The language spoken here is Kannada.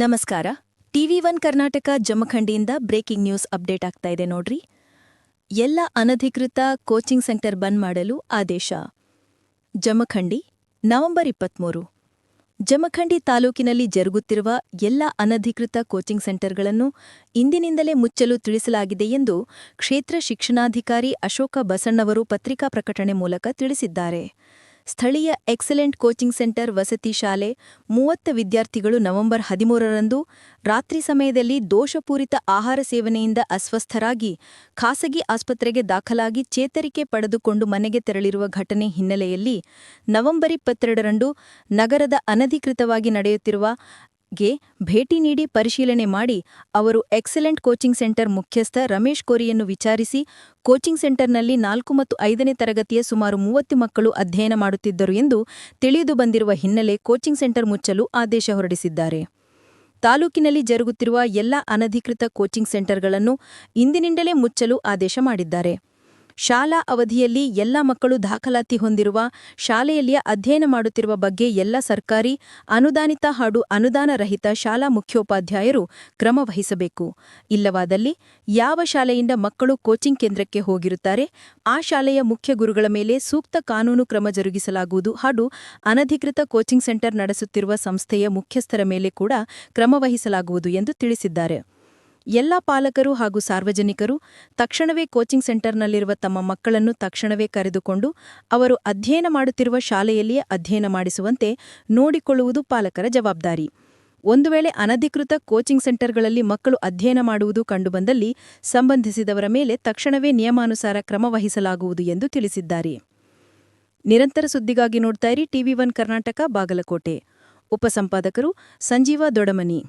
ನಮಸ್ಕಾರ. ಟಿವಿ1 ಕರ್ನಾಟಕ ಜಮಖಂಡಿಯಿಂದ ಬ್ರೇಕಿಂಗ್ ನ್ಯೂಸ್ ಅಪ್ಡೇಟ್ ಆಗ್ತಾ ಇದೆ ನೋಡ್ರಿ. ಎಲ್ಲ ಅನಧಿಕೃತ ಕೋಚಿಂಗ್ ಸೆಂಟರ್ ಬಂದ್ ಮಾಡಲು ಆದೇಶ. ಜಮಖಂಡಿ ನವೆಂಬರ್ 23. ಜಮಖಂಡಿ ತಾಲೂಕಿನಲ್ಲಿ ಜರುಗುತ್ತಿರುವ ಎಲ್ಲ ಅನಧಿಕೃತ ಕೋಚಿಂಗ್ ಸೆಂಟರ್ಗಳನ್ನು ಇಂದಿನಿಂದಲೇ ಮುಚ್ಚಲು ತಿಳಿಸಲಾಗಿದೆ ಎಂದು ಕ್ಷೇತ್ರ ಶಿಕ್ಷಣಾಧಿಕಾರಿ ಅಶೋಕ ಬಸಣ್ಣವರು ಪತ್ರಿಕಾ ಪ್ರಕಟಣೆ ಮೂಲಕ ತಿಳಿಸಿದ್ದಾರೆ. ಸ್ಥಳೀಯ ಎಕ್ಸಲೆಂಟ್ ಕೋಚಿಂಗ್ ಸೆಂಟರ್ ವಸತಿ ಶಾಲೆ 30 ವಿದ್ಯಾರ್ಥಿಗಳು ನವೆಂಬರ್ 13ರಂದು ರಾತ್ರಿ ಸಮಯದಲ್ಲಿ ದೋಷಪೂರಿತ ಆಹಾರ ಸೇವನೆಯಿಂದ ಅಸ್ವಸ್ಥರಾಗಿ ಖಾಸಗಿ ಆಸ್ಪತ್ರೆಗೆ ದಾಖಲಾಗಿ ಚೇತರಿಕೆ ಪಡೆದುಕೊಂಡು ಮನೆಗೆ ತೆರಳಿರುವ ಘಟನೆ ಹಿನ್ನೆಲೆಯಲ್ಲಿ ನವೆಂಬರ್ 22ರಂದು ನಗರದ ಅನಧಿಕೃತವಾಗಿ ನಡೆಯುತ್ತಿರುವ ಗೆ ಭೇಟಿ ನೀಡಿ ಪರಿಶೀಲನೆ ಮಾಡಿ ಅವರು ಎಕ್ಸಲೆಂಟ್ ಕೋಚಿಂಗ್ ಸೆಂಟರ್ ಮುಖ್ಯಸ್ಥ ರಮೇಶ್ ಕೋರಿಯನ್ನು ವಿಚಾರಿಸಿ ಕೋಚಿಂಗ್ ಸೆಂಟರ್ನಲ್ಲಿ 4 ಮತ್ತು 5ನೇ ತರಗತಿಯ ಸುಮಾರು 30 ಮಕ್ಕಳು ಅಧ್ಯಯನ ಮಾಡುತ್ತಿದ್ದರು ಎಂದು ತಿಳಿದು ಬಂದಿರುವ ಹಿನ್ನೆಲೆ ಕೋಚಿಂಗ್ ಸೆಂಟರ್ ಮುಚ್ಚಲು ಆದೇಶ ಹೊರಡಿಸಿದ್ದಾರೆ. ತಾಲೂಕಿನಲ್ಲಿ ಜರುಗುತ್ತಿರುವ ಎಲ್ಲ ಅನಧಿಕೃತ ಕೋಚಿಂಗ್ ಸೆಂಟರ್ಗಳನ್ನು ಇಂದಿನಿಂದಲೇ ಮುಚ್ಚಲು ಆದೇಶ ಮಾಡಿದ್ದಾರೆ. ಶಾಲಾ ಅವಧಿಯಲ್ಲಿ ಎಲ್ಲ ಮಕ್ಕಳು ದಾಖಲಾತಿ ಹೊಂದಿರುವ ಶಾಲೆಯಲ್ಲಿ ಅಧ್ಯಯನ ಮಾಡುತ್ತಿರುವ ಬಗ್ಗೆ ಎಲ್ಲ ಸರ್ಕಾರಿ, ಅನುದಾನಿತ ಹಾಗೂ ಅನುದಾನ ರಹಿತ ಶಾಲಾ ಮುಖ್ಯೋಪಾಧ್ಯಾಯರು ಕ್ರಮ ವಹಿಸಬೇಕು. ಇಲ್ಲವಾದಲ್ಲಿ ಯಾವ ಶಾಲೆಯಿಂದ ಮಕ್ಕಳು ಕೋಚಿಂಗ್ ಕೇಂದ್ರಕ್ಕೆ ಹೋಗಿರುತ್ತಾರೆ ಆ ಶಾಲೆಯ ಮುಖ್ಯ ಗುರುಗಳ ಮೇಲೆ ಸೂಕ್ತ ಕಾನೂನು ಕ್ರಮ ಜರುಗಿಸಲಾಗುವುದು ಹಾಗೂ ಅನಧಿಕೃತ ಕೋಚಿಂಗ್ ಸೆಂಟರ್ ನಡೆಸುತ್ತಿರುವ ಸಂಸ್ಥೆಯ ಮುಖ್ಯಸ್ಥರ ಮೇಲೆ ಕೂಡ ಕ್ರಮ ವಹಿಸಲಾಗುವುದು ಎಂದು ತಿಳಿಸಿದ್ದಾರೆ. ಎಲ್ಲ ಪಾಲಕರು ಹಾಗೂ ಸಾರ್ವಜನಿಕರು ತಕ್ಷಣವೇ ಕೋಚಿಂಗ್ ಸೆಂಟರ್ನಲ್ಲಿರುವ ತಮ್ಮ ಮಕ್ಕಳನ್ನು ತಕ್ಷಣವೇ ಕರೆದುಕೊಂಡು ಅವರು ಅಧ್ಯಯನ ಮಾಡುತ್ತಿರುವ ಶಾಲೆಯಲ್ಲಿಯೇ ಅಧ್ಯಯನ ಮಾಡಿಸುವಂತೆ ನೋಡಿಕೊಳ್ಳುವುದು ಪಾಲಕರ ಜವಾಬ್ದಾರಿ. ಒಂದು ವೇಳೆ ಅನಧಿಕೃತ ಕೋಚಿಂಗ್ ಸೆಂಟರ್ಗಳಲ್ಲಿ ಮಕ್ಕಳು ಅಧ್ಯಯನ ಮಾಡುವುದು ಕಂಡುಬಂದಲ್ಲಿ ಸಂಬಂಧಿಸಿದವರ ಮೇಲೆ ತಕ್ಷಣವೇ ನಿಯಮಾನುಸಾರ ಕ್ರಮ ವಹಿಸಲಾಗುವುದು ಎಂದು ತಿಳಿಸಿದ್ದಾರೆ. ನಿರಂತರ ಸುದ್ದಿಗಾಗಿ ನೋಡ್ತಾ ಇರಿ ಟಿವಿ1 ಕರ್ನಾಟಕ, ಬಾಗಲಕೋಟೆ. ಉಪಸಂಪಾದಕರು ಸಂಜೀವ ದೊಡಮನಿ.